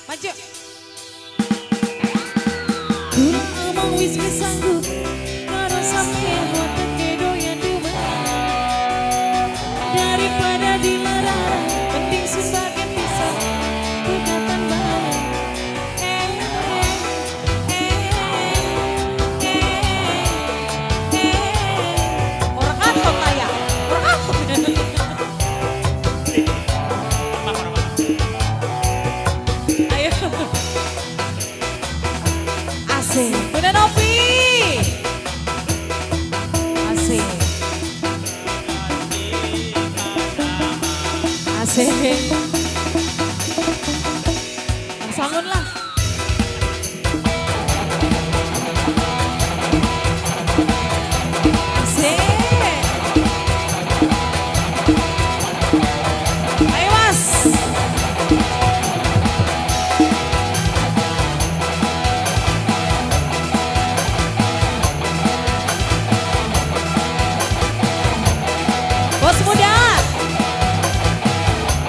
Maju. Kurang ngomong wis sanggup karo sampeyan boten kedoyan duman. Daripada dilarang penting sebagai pisah ikatan bareng. Orang atot kaya, orang atot. Ayo. Asik. Udah Novi. Asik. Asik. Bangun lah. Asik. Ayo Mas. Bos muda,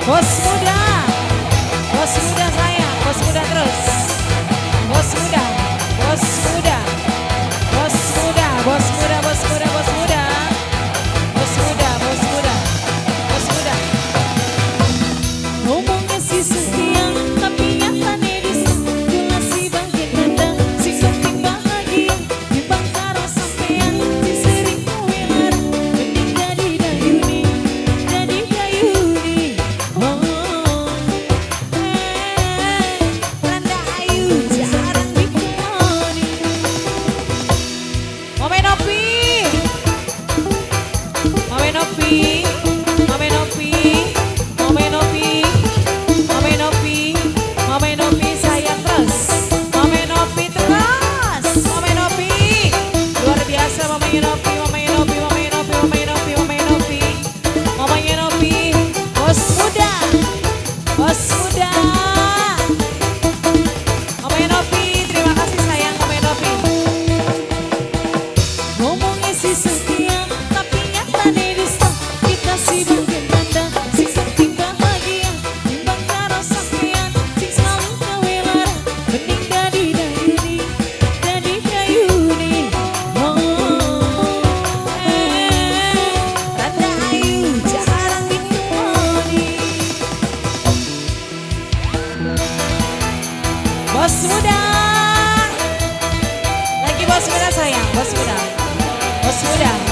bos muda, bos muda saya, bos muda terus, bos muda, bos muda, bos muda, bos muda, bos muda, bos muda, bos muda, bos muda, bos muda. Ngomongnya si setia, tapi nyatanya disana si bangkit datang, si penting bahagia, di bangkaro sampean, si sering kawilar, mending jadi dayuni, jadi dayuni. Randa ayu jarang dikeloni. Mame Novi, Mame Novi, Mame Novi, Mame Novi, Mame Novi, Mame Novi sayang terus, Mame Novi terus, Mame Novi luar biasa, Mame Novi, Mame Novi, Mame Novi, Mame Novi, Mame Novi, Mame Novi, bos muda, bos muda, Mame Novi, terima kasih sayang Mame Novi. Ngomongnya si setia, tapi nyatanya dusta, kita si bagian tanda, si penting bahagia, timbang karo sampean, sing selalu kawelar, mending jadi dayuni, jadi dayuni. Randa ayu jarang dikeloni. Bos muda, lagi bos muda sayang, bos muda, bos muda.